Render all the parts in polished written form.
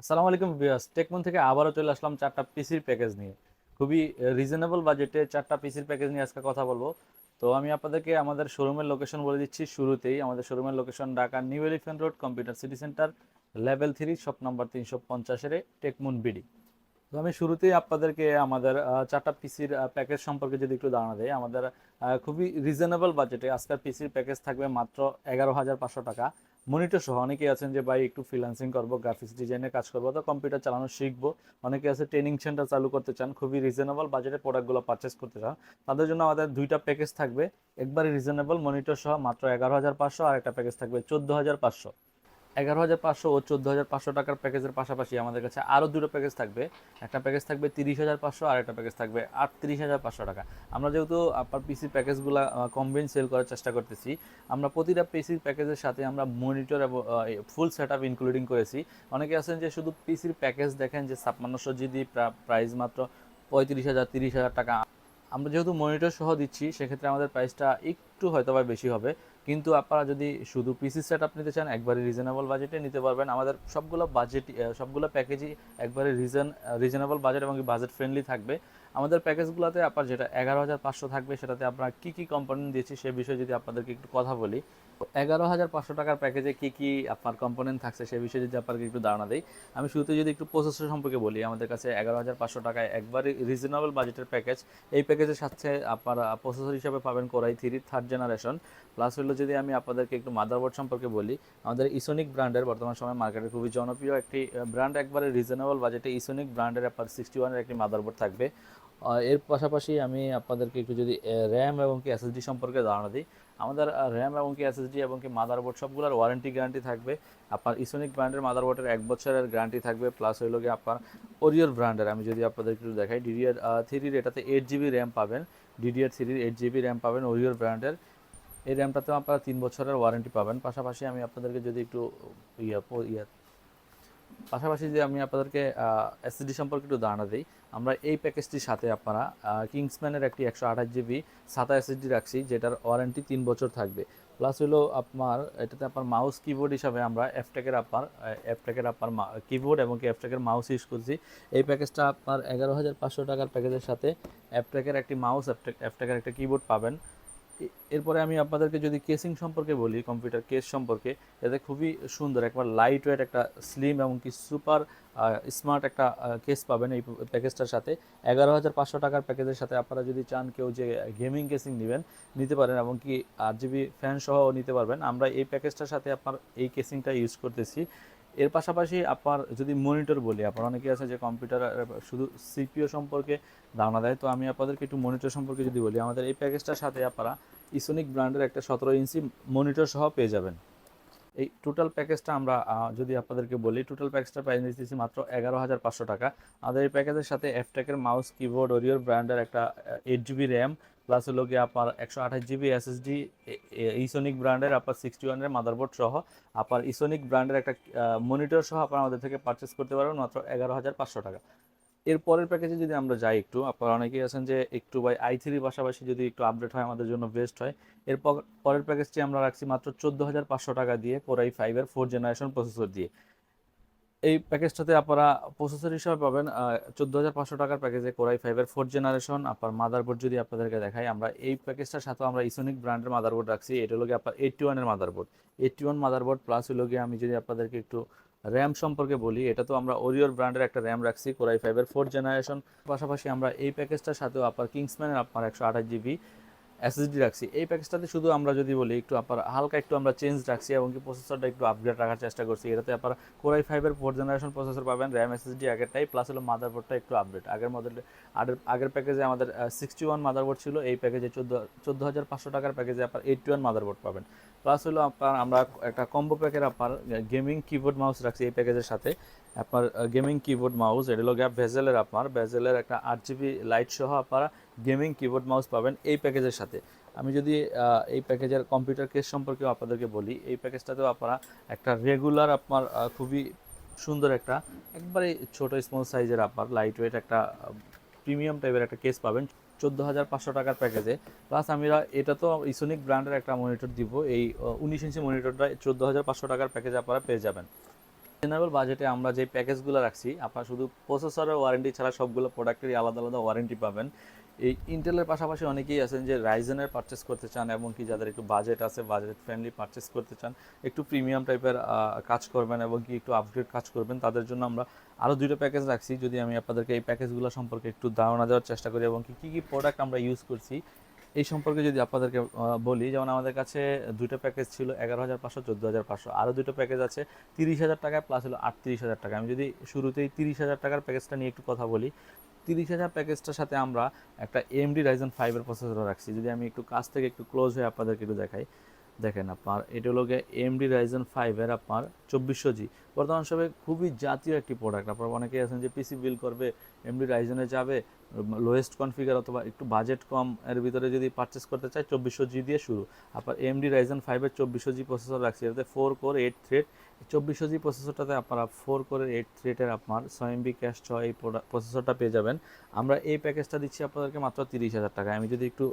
আসসালামু আলাইকুম ভিউয়ার্স, টেকমন থেকে আবারও চলে আসলাম চারটা পিসির প্যাকেজ নিয়ে। খুবই রিজনেবল বাজেটে চারটা পিসির প্যাকেজ নিয়ে আজকে কথা বলবো। তো আমি আপনাদেরকে আমাদের শোরুমের লোকেশন বলে দিচ্ছি শুরুতেই। আমাদের শোরুমের location Dhaka new elephant road, computer city centre, level 3, shop number 350-এর টেকমন বিডি। তো আমি শুরুতেই আপনাদেরকে আমাদের চারটা পিসির প্যাকেজ সম্পর্কে যদি একটু ধারণা দেয়। আমাদের খুবই রিজনেবল বাজেটে আজকের পিসির প্যাকেজ থাকবে মাত্র 11,500 টাকা মনিটর সহ। অনেকেই আছেন যে ভাই একটু ফ্রিল্যান্সিং করবো, গ্রাফিক্স ডিজাইনের কাজ করবো, তো কম্পিউটার চালানো শিখবো, অনেকে আছে ট্রেনিং সেন্টার চালু করতে চান, খুবই রিজনেবল বাজেটে প্রোডাক্টগুলো পারচেস করতে চান, তাদের জন্য আমাদের দুইটা প্যাকেজ থাকবে। একবারে রিজনেবল মনিটর সহ মাত্র 11,500, আর একটা প্যাকেজ থাকবে 14,500। 11,500 ও 14,500 টাকার প্যাকেজের পাশাপাশি আমাদের কাছে আরও দুটো প্যাকেজ থাকবে। একটা প্যাকেজ থাকবে 30,500, আর একটা প্যাকেজ থাকবে 38,500 টাকা। আমরা যেহেতু আপনার পিসি প্যাকেজগুলো কম্বাইন সেল করার চেষ্টা করতেছি, আমরা প্রতিটা পিসির প্যাকেজের সাথে আমরা মনিটর এবং ফুল সেট আপ ইনক্লুডিং করেছি। অনেকে আছেন যে শুধু পিসির প্যাকেজ দেখেন যে 5600 জিবি, প্রাইস মাত্র 35,000 30,000 টাকা। আমরা যেহেতু মনিটর সহ দিচ্ছি, সেক্ষেত্রে আমাদের প্রাইসটা একটু হয়তো বা বেশি হবে। কিন্তু আপনারা যদি শুধু পিসি সেট আপ নিতে চান, একবারে রিজনেবল বাজেটে নিতে পারবেন। আমাদের সবগুলো প্যাকেজই একবারে রিজনেবল বাজেট এবং বাজেট ফ্রেন্ডলি থাকবে। আমাদের প্যাকেজগুলোতে আপনার যেটা 11,500 থাকবে, সেটাতে আপনার কী কী কম্পোনেন্ট দিয়েছি সে বিষয়ে যদি আপনাদেরকে একটু কথা বলি। 11,500 টাকার প্যাকেজে কী কী আপনার কম্পোনেন্ট থাকছে সে বিষয়ে যদি আপনাকে একটু ধারণা দিই। আমি শুরুতে যদি একটু প্রসেসর সম্পর্কে বলি, আমাদের কাছে 11,500 টাকায় একবারে রিজনেবল বাজেটের প্যাকেজ। এই প্যাকেজের সাথে আপনারা প্রসেসর হিসাবে পাবেন কোরাই 3 থার্ড জেনারেশন। প্লাস হলো যদি আমি আপনাদেরকে একটু মাদারবোর্ড সম্পর্কে বলি, আমাদের ইসোনিক ব্র্যান্ডের বর্তমান সময় মার্কেটে খুবই জনপ্রিয় একটি ব্র্যান্ড, একবারে রিজনেবল বাজেটে ইসোনিক ব্র্যান্ডের আপনার 61-এর একটি মাদারবোর্ড থাকবে। এর পাশাপাশি আমি আপনাদেরকে একটু যদি র্যাম এবং কি এসএসডি সম্পর্কে ধারণা দিই, আমাদের র্যাম এবং কি এসএসডি এবং কি মাদারবোর্ড সবগুলোর ওয়ারেন্টি গ্যারান্টি থাকবে। আপনার ইসোনিক ব্র্যান্ডের মাদারবোর্ডের 1 বছরের গ্যারান্টি থাকবে। প্লাস হইল গিয়ে আপনার ওরিওর ব্র্যান্ডের আমি যদি আপনাদের একটু দেখাই, DDR3 এটাতে 8 জিবি র্যাম পাবেন। DDR3 8 জিবি র্যাম পাবেন ওরিওর ব্র্যান্ডের। এই র্যামটাতেও আপনারা 3 বছরের ওয়ারেন্টি পাবেন। পাশাপাশি আমি আপনাদেরকে যদি একটু ইয়া ইয়া পাশাপাশি যে আমি আপনাদেরকে এসএসডি সম্পর্কে একটু ধারণা দিই, আমরা এই প্যাকেজটির সাথে আপনারা কিংসম্যানের একটি 128 জিবি সাদা এসএসডি রাখছি, যেটার ওয়ারেন্টি 3 বছর থাকবে। প্লাস হলো আপনার এটাতে আপনার মাউস কিবোর্ড হিসাবে আমরা এফটেকের আপনার কিবোর্ড এবং কি এফটেকের মাউস ইউজ করছি। এই প্যাকেজটা আপনার 11,500 টাকার প্যাকেজের সাথে এফটেকের একটি মাউস, এফটেকের একটা কিবোর্ড পাবেন। এরপরে আমি আপনাদেরকে যদি কেসিং সম্পর্কে বলি, কম্পিউটার কেস সম্পর্কে, এতে খুবই সুন্দর একবার লাইট ওয়েট একটা স্লিম এবং কি সুপার স্মার্ট একটা কেস পাবেন এই প্যাকেজটার সাথে। 11,500 টাকার প্যাকেজের সাথে আপনারা যদি চান কেউ যে গেমিং কেসিং নেবেন, নিতে পারেন, এবং কি 8 জিবি ফ্যান সহ নিতে পারবেন। আমরা এই প্যাকেজটার সাথে আপনার এই কেসিংটা ইউজ করতেছি। এর পাশাপাশি আপনার যদি মনিটর বলি, আপনার অনেকেই আছে যে কম্পিউটার শুধু সিপিইউ সম্পর্কে ধারণা দেয়, তো আমি আপনাদেরকে একটু মনিটর সম্পর্কে যদি বলি, আমাদের এই প্যাকেজটার সাথে আপনারা ইসোনিক ব্র্যান্ডের একটা 17 ইঞ্চি মনিটর সহ পেয়ে যাবেন। এই টোটাল প্যাকেজটা আমরা যদি আপনাদেরকে বলি, টোটাল প্যাকেজটা প্রাইস দিচ্ছি মাত্র 11,500 টাকা। আমাদের এই প্যাকেজের সাথে এফটেকের মাউস কিবোর্ড, ওরিওর ব্র্যান্ডের একটা 8 জিবি র্যাম, প্লাস হলো গিয়ে আপনার 128 জিবি এসএসডি, ইসোনিক ব্র্যান্ডের আপনার 61-এর মাদারবোর্ড সহ আপনার ইসোনিক ব্র্যান্ডের একটা মনিটর সহ আপনারা আমাদের থেকে পারচেস করতে পারবেন মাত্র 11,500 টাকা। এর পরের প্যাকেজে যদি আমরা যাই, একটু আপনারা অনেকেই আছেন যে একটু বাই i3 পাশাপাশি যদি একটু আপডেট হয় আমাদের জন্য বেস্ট হয়। এর পরের প্যাকেজটি আমরা রাখছি মাত্র 14,500 টাকা দিয়ে, কোরাই 5-এর 4 জেনারেশন প্রসেসর দিয়ে। এই প্যাকেজটাতে আপনারা প্রসেসর হিসাবে পাবেন 14,500 টাকার প্যাকেজে কোরাই 5-এর 4 জেনারেশন। আপনার মাদারবোর্ড যদি আপনাদেরকে দেখাই, আমরা এই প্যাকেজটার সাথে আমরা ইসোনিক ব্র্যান্ডের মাদারবোর্ড রাখছি। এটা হলো গিয়ে আপনার 81-এর মাদারবোর্ড, 81 মাদারবোর্ড। প্লাস হলো গিয়ে আমি যদি আপনাদেরকে একটু র্যাম সম্পর্কে বলি, এটা তো আমরা ওরিওর ব্র্যান্ডের একটা র্যাম রাখছি কোরাই 5-এর 4 জেনারেশন। পাশাপাশি আমরা এই প্যাকেজটার সাথেও আপনার কিংসম্যানের আপনার 128 জিবি এসএসডি রাখছি। এই প্যাকেজটাতে শুধু আমরা যদি বলি একটু আপনার হালকা একটু আমরা চেঞ্জ রাখছি এবং কি প্রসেসরটা একটু আপগ্রেড রাখার চেষ্টা করছি। এটাতে আপনারা কোরাই 5-এর 4 জেনারেশন প্রসেসর পাবেন, র্যাম এসএসডি আগেরটাই, প্লাস হলো মাদারবোর্ডটা একটু আপডেট। আগের মডেল আগের প্যাকেজে আমাদের 61 মাদারবোর্ড ছিল, এই প্যাকেজে 14,500 টাকার প্যাকেজে আপনার 81 মাদারবোর্ড পাবেন। প্লাস হলো আপনার আমরা একটা কম্বো প্যাকের আপনার গেমিং কিবোর্ড মাউস রাখছি এই প্যাকেজের সাথে। আপনার গেমিং কিবোর্ড মাউস, এটা হলো গিয়ে ভেজেলের একটা 8 জিবি লাইট সহ আপনারা গেমিং কিবোর্ড মাউস পাবেন এই প্যাকেজের সাথে। আমি যদি এই প্যাকেজের কম্পিউটার কেস সম্পর্কেও আপনাদেরকে বলি, এই প্যাকেজটাতেও আপনারা একটা রেগুলার আপনার খুবই সুন্দর একটা একবারে ছোট স্মল সাইজের আপনার লাইট ওয়েট একটা প্রিমিয়াম টাইপের একটা কেস পাবেন 14,500 টাকার প্যাকেজে। প্লাস আমরা এটা তো ইসোনিক ব্র্যান্ডের একটা মনিটর দিব, এই 19 ইঞ্চি মনিটরটা 14,500 টাকার প্যাকেজে আপনারা পেয়ে যাবেন। রিজনেবল বাজেটে আমরা যে প্যাকেজগুলো রাখছি, আপনারা শুধু প্রসেসরের ওয়ারেন্টি ছাড়া সবগুলো প্রোডাক্টেরই আলাদা আলাদা ওয়ারেন্টি পাবেন। এই ইন্টেলের পাশাপাশি অনেকেই আছেন যে রাইজেনের পারচেস করতে চান, এমনকি যাদের একটু বাজেট আছে, বাজেট ফ্রেন্ডলি পারচেস করতে চান, একটু প্রিমিয়াম টাইপের কাজ করবেন এবং কি একটু আপগ্রেড কাজ করবেন, তাদের জন্য আমরা আরও দুটো প্যাকেজ রাখছি। যদি আমি আপনাদেরকে এই প্যাকেজগুলো সম্পর্কে একটু ধারণা দেওয়ার চেষ্টা করি এবং কী কী প্রোডাক্ট আমরা ইউজ করছি এই সম্পর্কে যদি আপনাদেরকে বলি, যেমন আমাদের কাছে দুটো প্যাকেজ ছিল 11,500, 14,500, আরও দুটো প্যাকেজ আছে 30,000 টাকায় প্লাস হলো 38,000 টাকা। আমি যদি শুরুতেই 30,000 টাকার প্যাকেজটা নিয়ে একটু কথা বলি, 30,000 প্যাকেজটার সাথে আমরা একটা AMD Ryzen 5 এর প্রসেসর রাখছি। যদি আমি একটু কাছ থেকে একটু ক্লোজ হয়ে আপনাদেরকে একটু দেখাই, দেখেন আপনার এটা হলো গিয়ে AMD Ryzen 5 এর আপনার 2400G, বর্তমান সময়ে খুবই জাতীয় একটি প্রোডাক্ট। আপনার অনেকেই আছেন যে পিসি বিল্ড করবে, AMD Ryzen-এ যাবে, লোয়েস্ট কনফিগার অথবা একটু বাজেট কম এর ভিতরে যদি পারচেস করতে চায় 2400G দিয়ে শুরু। আপনার AMD Ryzen 5 এর 2400G প্রসেসর রাখছি, এটাতে 4 কোর 8 থ্রেড। 2400G প্রসেসরটাতে আপনারা 4 কোরের 8 থ্রেডের আপনার 6 MB ক্যাশ সহ এই প্রসেসরটা পেয়ে যাবেন। আমরা এই প্যাকেজটা দিচ্ছি আপনাদেরকে মাত্র 30,000 টাকায়। আমি যদি একটু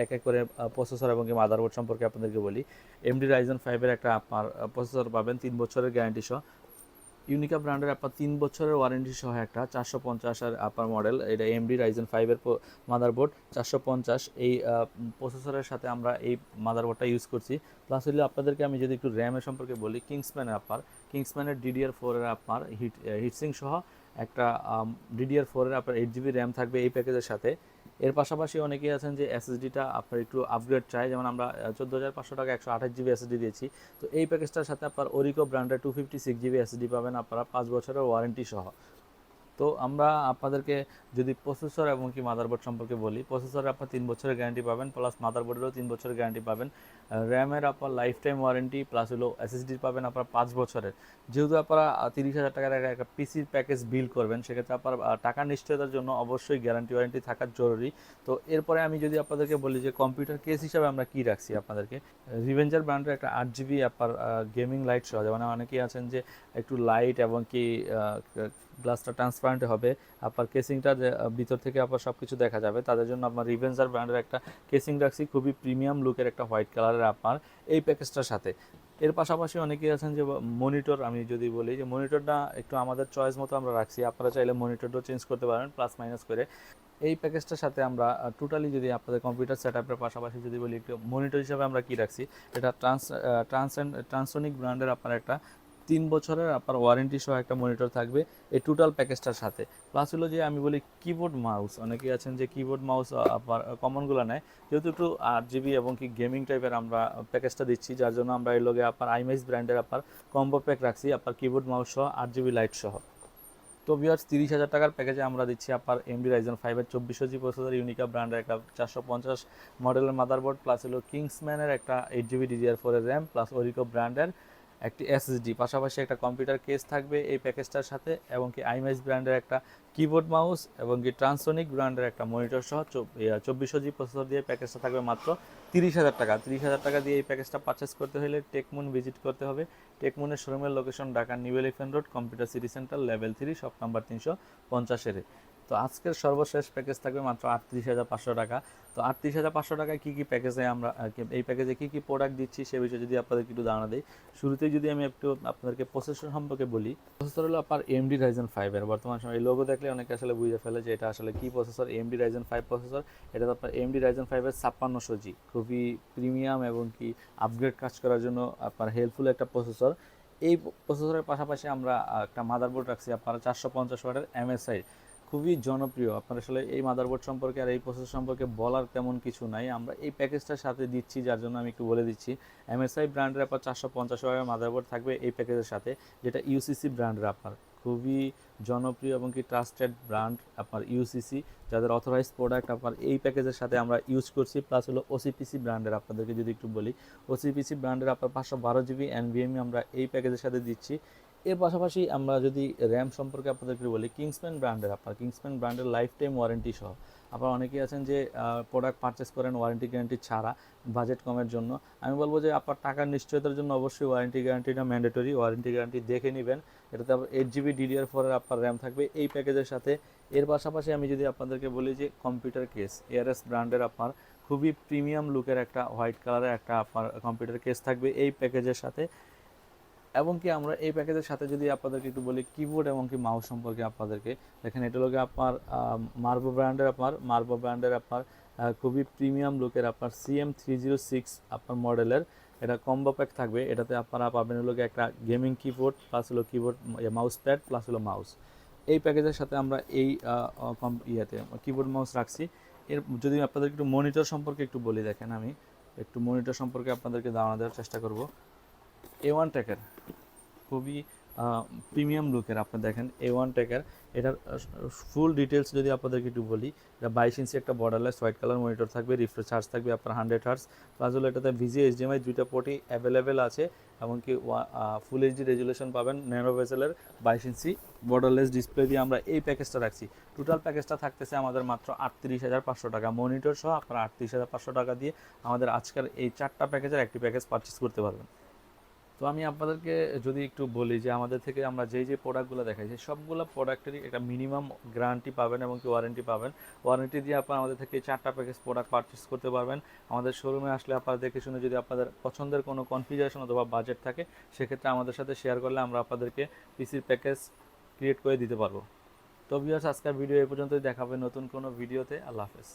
এক এক করে প্রসেসর এবং মাদারবোর্ড সম্পর্কে আপনাদেরকে বলি, AMD Ryzen 5 এর একটা আপনার প্রসেসর পাবেন 3 বছরের গ্যারান্টি সহ। ইউনিকা ব্র্যান্ডের আপনার 3 বছরের ওয়ারেন্টি সহ একটা 450 এর আপার মডেল, এটা AMD Ryzen 5 এর মাদারবোর্ড 450। এই প্রসেসরের সাথে আমরা এই মাদারবোর্ডটা ইউজ করছি। প্লাস হলে আপনাদেরকে আমি যদি একটু র্যামের সম্পর্কে বলি, কিংসম্যানের DDR4 এর আপনার হিটসিং সহ একটা DDR4 এর আপনার 8GB র্যাম থাকবে এই প্যাকেজের সাথে। এর পাশাপাশি অনেকেই আছেন যে SSDটা আপনার একটু আপগ্রেড চাই, যেমন আমরা 14,500 টাকা 128GB SSD দিয়েছি। তো এই প্যাকেজটার সাথে আপনার ওরিকো ব্র্যান্ডের 256GB SSD পাবেন আপনারা 5 বছরের ওয়ারেন্টি সহ। তো আমরা আপনাদেরকে যদি প্রসেসর এবং কি মাদারবোর্ড সম্পর্কে বলি, প্রসেসরে আপনার 3 বছরের গ্যারান্টি পাবেন, প্লাস মাদারবোর্ডেরও 3 বছরের গ্যারান্টি পাবেন। র্যামের আপনার লাইফ টাইম ওয়ারেন্টি, প্লাস হলো SSD পাবেন আপনার 5 বছরের। যেহেতু আপনারা 30,000 টাকার একটা পিসির প্যাকেজ বিল করবেন, সেক্ষেত্রে আপনার টাকার নিশ্চয়তার জন্য অবশ্যই গ্যারান্টি ওয়ারেন্টি থাকা জরুরি। তো এরপরে আমি যদি আপনাদেরকে বলি যে কম্পিউটার কেস হিসাবে আমরা কি রাখছি আপনাদেরকে, রিভেঞ্জার ব্র্যান্ডের একটা 8GB আপনার গেমিং লাইট সহ, যেমন অনেকেই আছেন যে একটু লাইট এবং কি গ্লাসটা ট্রান্সপারেন্ট হবে, আপনার কেসিংটা ভিতর থেকে আপনার সব কিছু দেখা যাবে, তাদের জন্য আপনার রিভেঞ্জার ব্র্যান্ডের একটা কেসিং রাখছি, খুবই প্রিমিয়াম লুকের একটা হোয়াইট কালারের আপনার এই প্যাকেজটার সাথে। এর পাশাপাশি অনেকেই আছেন যে মনিটর, আমি যদি বলি যে মনিটরটা একটু আমাদের চয়েস মতো আমরা রাখছি, আপনারা চাইলে মনিটরটাও চেঞ্জ করতে পারেন প্লাস মাইনাস করে। এই প্যাকেজটার সাথে আমরা টোটালি যদি আপনাদের কম্পিউটার সেটআপের পাশাপাশি যদি বলি একটু মনিটর হিসাবে আমরা কি রাখছি, এটা ট্রান্সসনিক ব্র্যান্ডের আপনার একটা 3 বছরের আপনার ওয়ারেন্টি সহ একটা মনিটর থাকবে এই টোটাল প্যাকেজটার সাথে। প্লাস হলো যে আমি বলি কিবোর্ড মাউস, অনেকেই আছেন যে কিবোর্ড মাউস আপনার কমনগুলো নেয়, যেহেতু একটু 8GB এবং কি গেমিং টাইপের আমরা প্যাকেজটা দিচ্ছি, যার জন্য আমরা এই লগে আপনার আইমাইস ব্র্যান্ডের আপনার কম্বো প্যাক রাখছি আপনার কিবোর্ড মাউস সহ 8GB লাইট সহ। তো ভিউয়ার্স, 30,000 টাকার প্যাকেজে আমরা দিচ্ছি আপনার AMD Ryzen 5 এর 2400G প্রসেসর, ইউনিকা ব্র্যান্ডের একটা 450 মডেলের মাদারবোর্ড, প্লাস হলো কিংসম্যানের একটা 8GB DDR4 এর র্যাম, প্লাস ওরিকো ব্র্যান্ডের একটি SSD, পাশাপাশি একটা কম্পিউটার কেস থাকবে এই প্যাকেজটার সাথে, এবং কি আইমাইস ব্র্যান্ডের একটা কিবোর্ড মাউস এবং কি ট্রান্সসনিক ব্র্যান্ডের একটা মনিটর সহ 2400G প্রসেসর দিয়ে প্যাকেজটা থাকবে মাত্র 30,000 টাকা। 30,000 টাকা দিয়ে এই প্যাকেজটা পারচেস করতে হলে টেকমুন ভিজিট করতে হবে। টেকমুনের শোরুমের location Dhaka new elephant road, computer city centre, level 3, shop number 350 এ। তো আজকের সর্বশেষ প্যাকেজ থাকবে মাত্র 38,500 টাকা। তো 38,500 টাকায় কী কী প্যাকেজে আমরা এই প্যাকেজে কী কী প্রোডাক্ট দিচ্ছি সে বিষয়ে যদি আপনাদেরকে একটু ধারণা দিই। শুরুতেই যদি আমি একটু আপনাদেরকে প্রসেসর সম্পর্কে বলি, প্রসেসর হলো আপনার AMD Ryzen 5 এর। বর্তমান সময় এই লোগো দেখলে অনেকে আসলে বুঝে ফেলে যে এটা আসলে কী প্রসেসর, AMD Ryzen 5 প্রসেসর। এটা তো আপনার AMD Ryzen 5 এর 5600G, খুবই প্রিমিয়াম এবং কি আপগ্রেড কাজ করার জন্য আপনার হেল্পফুল একটা প্রসেসর। এই প্রসেসরের পাশাপাশি আমরা একটা মাদারবোর্ড রাখছি আপনারা 450 ওয়াটের MSI, খুবই জনপ্রিয়। আপনার আসলে এই মাদারবোর্ড সম্পর্কে আর এই প্রসেসর সম্পর্কে বলার তেমন কিছু নাই, আমরা এই প্যাকেজটার সাথে দিচ্ছি, যার জন্য আমি একটু বলে দিচ্ছি। MSI ব্র্যান্ডের আপনার 450 ওয়াটের মাদারবোর্ড থাকবে এই প্যাকেজের সাথে, যেটা UCC ব্র্যান্ডের আপনার খুবই জনপ্রিয় এবং কি ট্রাস্টেড ব্র্যান্ড আপনার UCC, যাদের অথরাইজ প্রোডাক্ট আপনার এই প্যাকেজের সাথে আমরা ইউজ করছি। প্লাস হলো OCPC ব্র্যান্ডের, আপনাদেরকে যদি একটু বলি OCPC ব্র্যান্ডের আপনার 512GB NVMe আমরা এই প্যাকেজের সাথে দিচ্ছি। এর পাশাপাশি আমরা যদি র্যাম সম্পর্কে আপনাদেরকে বলি, কিংসম্যান ব্র্যান্ডের লাইফ টাইম ওয়ারেন্টি সহ। আপনারা অনেকেই আছেন যে প্রোডাক্ট পারচেস করেন ওয়ারেন্টি গ্যারান্টি ছাড়া বাজেট কমের জন্য, আমি বলবো যে আপনার টাকার নিশ্চয়তার জন্য অবশ্যই ওয়ারেন্টি গ্যারান্টিটা ম্যান্ডেটরি, ওয়ারেন্টি গ্যারান্টি দেখে নেবেন। এটাতে আবার 8GB DDR4 এর আপনার র্যাম থাকবে এই প্যাকেজের সাথে। এর পাশাপাশি আমি যদি আপনাদেরকে বলি যে কম্পিউটার কেস, ARS ব্র্যান্ডের আপনার খুবই প্রিমিয়াম লুকের একটা হোয়াইট কালারের একটা আপনার কম্পিউটার কেস থাকবে এই প্যাকেজের সাথে। এবং কি আমরা এই প্যাকেজের সাথে যদি আপনাদেরকে একটু বলি কিবোর্ড এবং কি মাউস সম্পর্কে আপনাদেরকে, দেখেন এটা হলো আপনার মার্ভো ব্র্যান্ডের আপনার খুবই প্রিমিয়াম লুকের আপনার CM306 আপনার মডেলের এটা কম্বো প্যাক থাকবে। এটাতে আপনারা পাবেন হলো একটা গেমিং কিবোর্ড প্লাস হলো কিবোর্ড মাউস প্যাড প্লাস হলো মাউস। এই প্যাকেজের সাথে আমরা এই কিবোর্ড মাউস রাখছি। এর যদি আপনাদেরকে একটু মনিটর সম্পর্কে একটু বলি, দেখেন আমি একটু মনিটর সম্পর্কে আপনাদেরকে ধারণা দেওয়ার চেষ্টা করব। A1 টেকের খুবই প্রিমিয়াম লুকের আপনি দেখেন A1 টেকের। এটার ফুল ডিটেলস যদি আপনাদেরকে একটু বলি, এটা 22 ইঞ্চি একটা বর্ডারলেস হোয়াইট কালার মনিটর থাকবে, রিফ্রেশ চার্জ থাকবে আপনার 100 হার্টস, প্লাস হলো এটাতে ভিজিএ HDMI দুইটা পোর্টই অ্যাভেলেবেল আছে, এমনকি ফুল এইচডি রেজুলেশন পাবেন। ন্যানো ভেসেলের 22 ইঞ্চি বর্ডারলেস ডিসপ্লে দিয়ে আমরা এই প্যাকেজটা রাখছি। টোটাল প্যাকেজটা থাকতেছে আমাদের মাত্র 38,500 টাকা, মনিটর সহ আপনারা 38,500 টাকা দিয়ে আমাদের আজকের এই 4টা প্যাকেজের একটি প্যাকেজ পারচেস করতে পারবেন। তো আমি আপনাদেরকে যদি একটু বলি যে আমাদের থেকে আমরা যেই প্রোডাক্টগুলো দেখাইছি সবগুলো প্রোডাক্টেরই একটা মিনিমাম গ্যারান্টি পাবেন এবং কি ওয়ারেন্টি পাবেন। ওয়ারেন্টি দিয়ে আপনারা আমাদের থেকে 4টা প্যাকেজ প্রোডাক্ট পারচেস করতে পারবেন। আমাদের শোরুমে আসলে আপনারা দেখে শুনে যদি আপনাদের পছন্দের কোনো কনফিগারেশন অথবা বাজেট থাকে সেক্ষেত্রে আমাদের সাথে শেয়ার করলে আমরা আপনাদেরকে পিসির প্যাকেজ ক্রিয়েট করে দিতে পারবো। তো ভিউয়ার্স, আজকের ভিডিও এই পর্যন্তই, দেখাবে নতুন কোনো ভিডিওতে। আল্লাহ হাফেজ।